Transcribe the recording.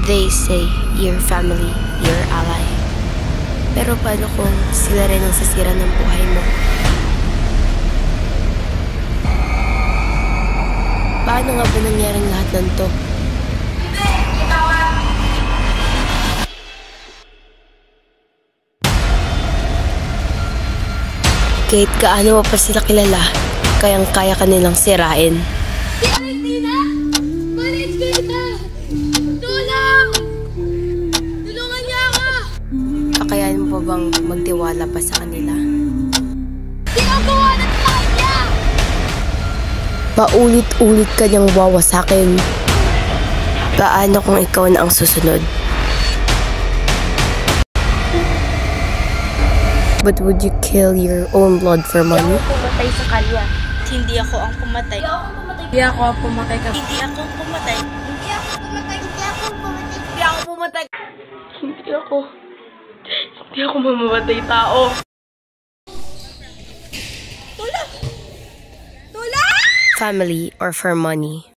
They say, your family, your ally. Pero paano kung sila rin ang sasira ng buhay mo? Paano nga ba nangyaring lahat ng to? Kahit gaano pa sila kilala, kayang-kaya ka nilang sirain. Valentina! Valentina! Tulong! Tulungan niya ako! Kakayanin mo bang magtiwala pa sa kanila? Ginagawa na sa kanya! Paulit-ulit ka niyang wawasakin. Paano kung ikaw na ang susunod? But would you kill your own blood for money? Hindi ako pumatay sa kanya. Hindi ako ang pumatay. Hindi ako ang pumatay. Hindi ako ang pumatay. Hindi ako pumatay. Hindi ako pumatay. Hindi ako pumatay. Hindi ako mamamatay tao. Tulong! Tulong! Family or for money?